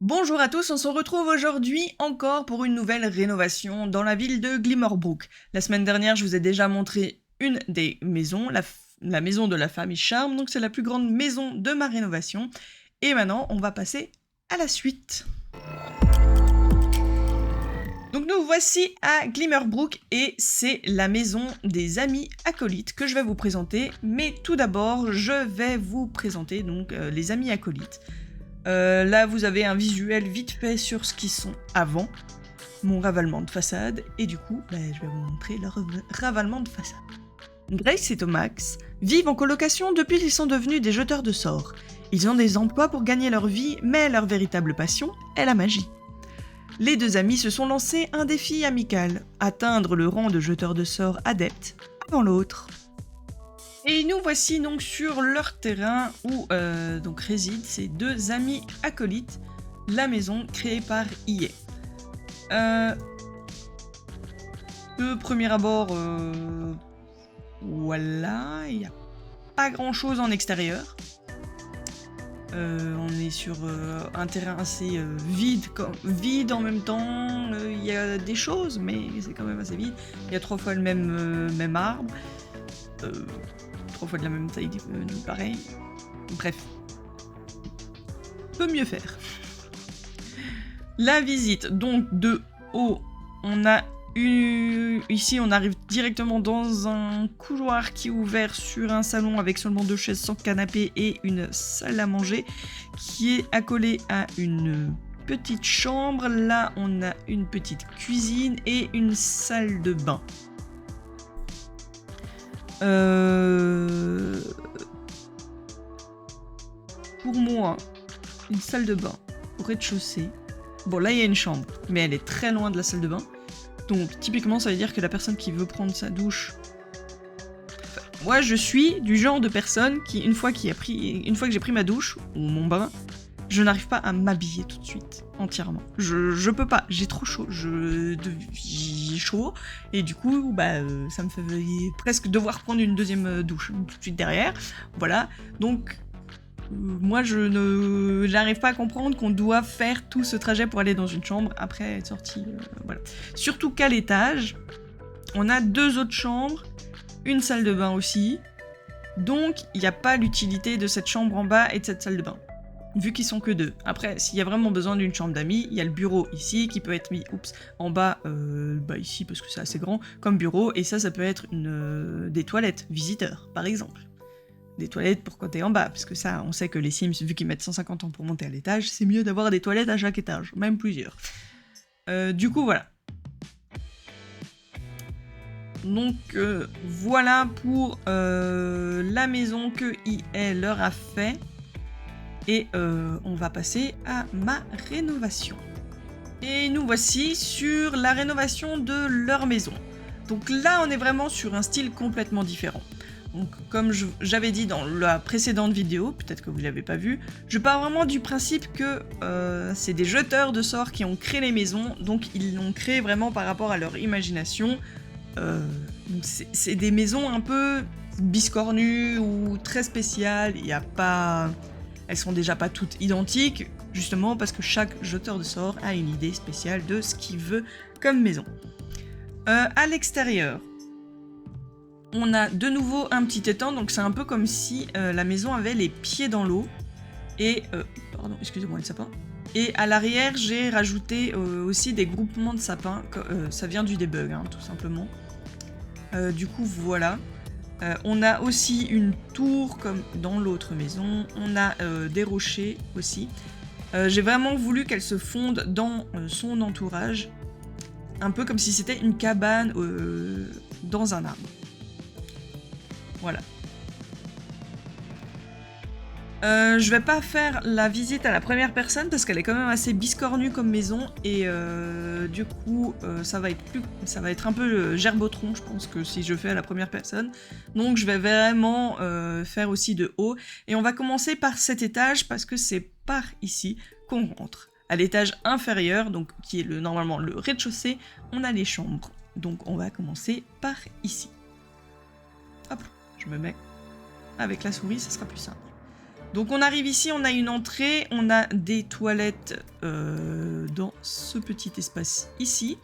Bonjour à tous, on se retrouve aujourd'hui encore pour une nouvelle rénovation dans la ville de Glimmerbrook. La semaine dernière, je vous ai déjà montré une des maisons, la maison de la famille Charme, donc c'est la plus grande maison de ma rénovation. Et maintenant, on va passer à la suite. Donc nous voici à Glimmerbrook et c'est la maison des amis acolytes que je vais vous présenter. Mais tout d'abord, je vais vous présenter donc les amis acolytes. Là, vous avez un visuel vite fait sur ce qu'ils sont avant mon ravalement de façade, et du coup, je vais vous montrer leur ravalement de façade. Grace et Tomax vivent en colocation depuis qu'ils sont devenus des jeteurs de sorts. Ils ont des emplois pour gagner leur vie, mais leur véritable passion est la magie. Les deux amis se sont lancés un défi amical, atteindre le rang de jeteur de sorts adepte avant l'autre. Et nous voici donc sur leur terrain où donc résident ces deux amis acolytes, la maison créée par EA. De premier abord, voilà, il n'y a pas grand chose en extérieur. On est sur un terrain assez vide en même temps. Il y a des choses, mais c'est quand même assez vide. Il y a 3 fois le même arbre. 3 fois de la même taille, pareil. Bref. Peut mieux faire. La visite, donc de haut, on a ici on arrive directement dans un couloir qui est ouvert sur un salon avec seulement 2 chaises sans canapé et une salle à manger qui est accolée à une petite chambre. Là on a une petite cuisine et une salle de bain. Pour moi, une salle de bain au rez-de-chaussée. Bon, là, il y a une chambre, mais elle est très loin de la salle de bain. Donc, typiquement, ça veut dire que la personne qui veut prendre sa douche... Enfin, moi, je suis du genre de personne qui, une fois que j'ai pris ma douche, ou mon bain, je n'arrive pas à m'habiller tout de suite, entièrement. Je peux pas, j'ai trop chaud, j'ai chaud, et du coup, ça me fait presque devoir prendre une deuxième douche tout de suite derrière. Voilà, donc... moi, je n'arrive pas à comprendre qu'on doit faire tout ce trajet pour aller dans une chambre après être sorti. Voilà. Surtout qu'à l'étage, on a 2 autres chambres, une salle de bain aussi. Donc, il n'y a pas l'utilité de cette chambre en bas et de cette salle de bain. Vu qu'ils sont que 2. Après, s'il y a vraiment besoin d'une chambre d'amis, il y a le bureau ici qui peut être mis en bas, ici parce que c'est assez grand, comme bureau. Et ça peut être des toilettes visiteurs, par exemple. Des toilettes pour quand t'es en bas, parce que ça, on sait que les Sims, vu qu'ils mettent 150 ans pour monter à l'étage, c'est mieux d'avoir des toilettes à chaque étage, même plusieurs. Du coup, voilà. Donc, voilà pour la maison que EA leur a fait. Et on va passer à ma rénovation. Et nous voici sur la rénovation de leur maison. Donc là, on est vraiment sur un style complètement différent. Donc, comme j'avais dit dans la précédente vidéo, peut-être que vous ne l'avez pas vu, je pars vraiment du principe que c'est des jeteurs de sorts qui ont créé les maisons, donc ils l'ont créé vraiment par rapport à leur imagination. Donc c'est des maisons un peu biscornues ou très spéciales, elles sont déjà pas toutes identiques, justement parce que chaque jeteur de sorts a une idée spéciale de ce qu'il veut comme maison. À l'extérieur, on a de nouveau un petit étang, donc c'est un peu comme si la maison avait les pieds dans l'eau. Et... pardon, excusez-moi, le sapin. Et à l'arrière, j'ai rajouté aussi des groupements de sapins. Ça vient du debug, hein, tout simplement. Du coup, voilà. On a aussi une tour, comme dans l'autre maison. On a des rochers aussi. J'ai vraiment voulu qu'elle se fonde dans son entourage. Un peu comme si c'était une cabane dans un arbre. Voilà. Je vais pas faire la visite à la première personne parce qu'elle est quand même assez biscornue comme maison et du coup ça va être un peu gerbotron, je pense, que si je fais à la première personne. Donc je vais vraiment faire aussi de haut et on va commencer par cet étage parce que c'est par ici qu'on rentre. À l'étage inférieur, donc qui est normalement le rez-de-chaussée, on a les chambres. Donc on va commencer par ici. Hop, je me mets avec la souris, ça sera plus simple. Donc on arrive ici, on a une entrée, on a des toilettes dans ce petit espace ici.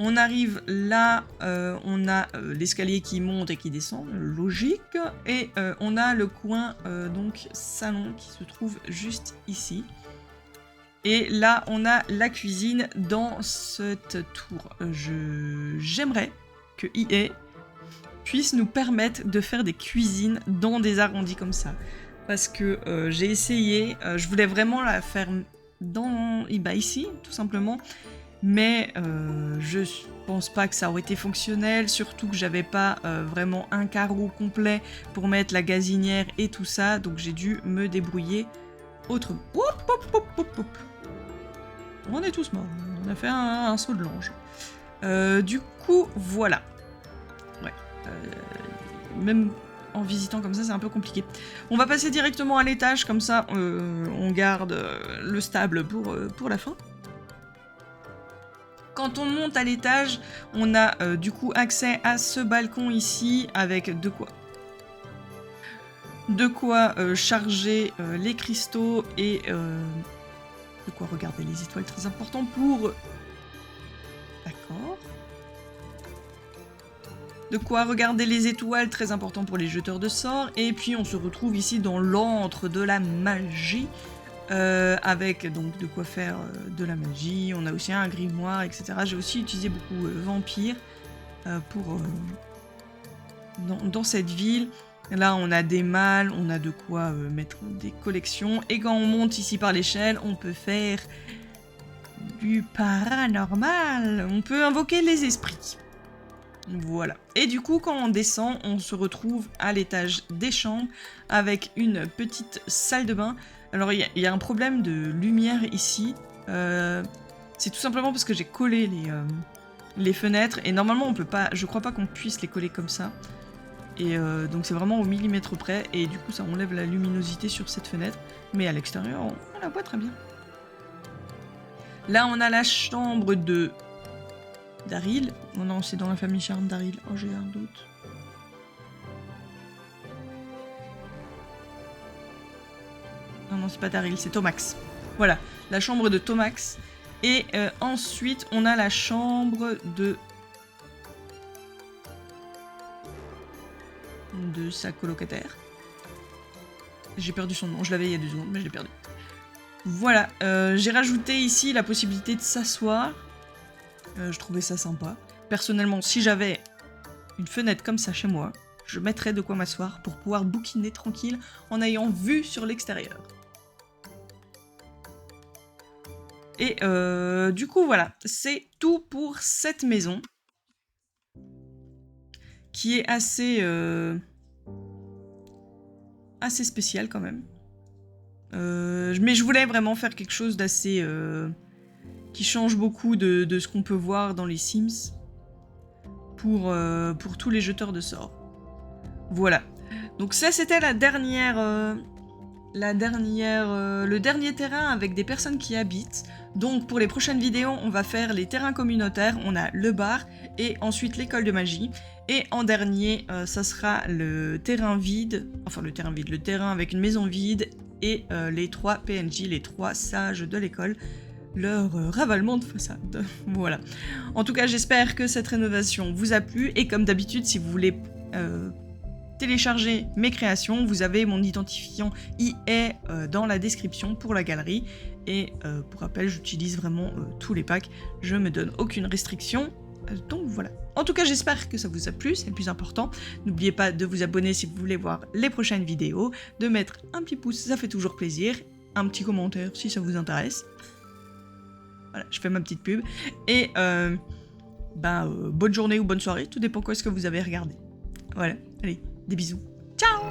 On arrive là, on a l'escalier qui monte et qui descend, logique. Et on a le coin, donc salon, qui se trouve juste ici. Et là, on a la cuisine dans cette tour. J'aimerais que EA puisse nous permettre de faire des cuisines dans des arrondis comme ça. Parce que j'ai essayé, je voulais vraiment la faire dans, ici, tout simplement. Mais je pense pas que ça aurait été fonctionnel, surtout que j'avais pas vraiment un carreau complet pour mettre la gazinière et tout ça, donc j'ai dû me débrouiller autrement. Hop, hop, hop, hop, hop. On est tous morts, on a fait un saut de l'ange. Du coup, voilà. Ouais. Même en visitant comme ça, c'est un peu compliqué. On va passer directement à l'étage, comme ça on garde le stable pour la fin. Quand on monte à l'étage, on a du coup accès à ce balcon ici avec de quoi charger les cristaux et de quoi regarder les étoiles, très important pour... D'accord. De quoi regarder les étoiles, très important pour les jeteurs de sorts. Et puis on se retrouve ici dans l'antre de la magie. Avec donc de quoi faire de la magie, on a aussi un grimoire, etc. J'ai aussi utilisé beaucoup vampire pour dans cette ville. Là, on a des malles, on a de quoi mettre des collections. Et quand on monte ici par l'échelle, on peut faire du paranormal. On peut invoquer les esprits. Voilà. Et du coup, quand on descend, on se retrouve à l'étage des chambres avec une petite salle de bain. Alors, il y a un problème de lumière ici. C'est tout simplement parce que j'ai collé les fenêtres. Et normalement, on peut pas. Je crois pas qu'on puisse les coller comme ça. Et donc, c'est vraiment au millimètre près. Et du coup, ça enlève la luminosité sur cette fenêtre. Mais à l'extérieur, on la voit très bien. Là, on a la chambre de Daryl. Oh non, c'est dans la famille Charme Daryl. Oh, j'ai un doute. Non, c'est pas Daryl, c'est Tomax. Voilà, la chambre de Tomax. Et ensuite, on a la chambre de sa colocataire. J'ai perdu son nom, je l'avais il y a 2 secondes, mais je l'ai perdu. Voilà, j'ai rajouté ici la possibilité de s'asseoir. Je trouvais ça sympa. Personnellement, si j'avais une fenêtre comme ça chez moi, je mettrais de quoi m'asseoir pour pouvoir bouquiner tranquille en ayant vue sur l'extérieur. Et du coup, voilà, c'est tout pour cette maison. Qui est assez spéciale quand même. Mais je voulais vraiment faire quelque chose d'assez... qui change beaucoup de ce qu'on peut voir dans les Sims. Pour tous les jeteurs de sorts. Voilà. Donc ça, c'était le dernier terrain avec des personnes qui habitent. Donc pour les prochaines vidéos, on va faire les terrains communautaires. On a le bar et ensuite l'école de magie. Et en dernier, ça sera le terrain vide. Enfin le terrain avec une maison vide et les 3 PNJ, les 3 sages de l'école. Leur ravalement de façade. Voilà. En tout cas, j'espère que cette rénovation vous a plu. Et comme d'habitude, si vous voulez télécharger mes créations, vous avez mon identifiant EA dans la description pour la galerie. Et pour rappel, j'utilise vraiment tous les packs. Je me donne aucune restriction. Donc voilà. En tout cas, j'espère que ça vous a plu, c'est le plus important. N'oubliez pas de vous abonner si vous voulez voir les prochaines vidéos, de mettre un petit pouce, ça fait toujours plaisir, un petit commentaire si ça vous intéresse. Voilà, je fais ma petite pub. Et bonne journée ou bonne soirée, tout dépend quoi ce que vous avez regardé. Voilà, allez, des bisous. Ciao!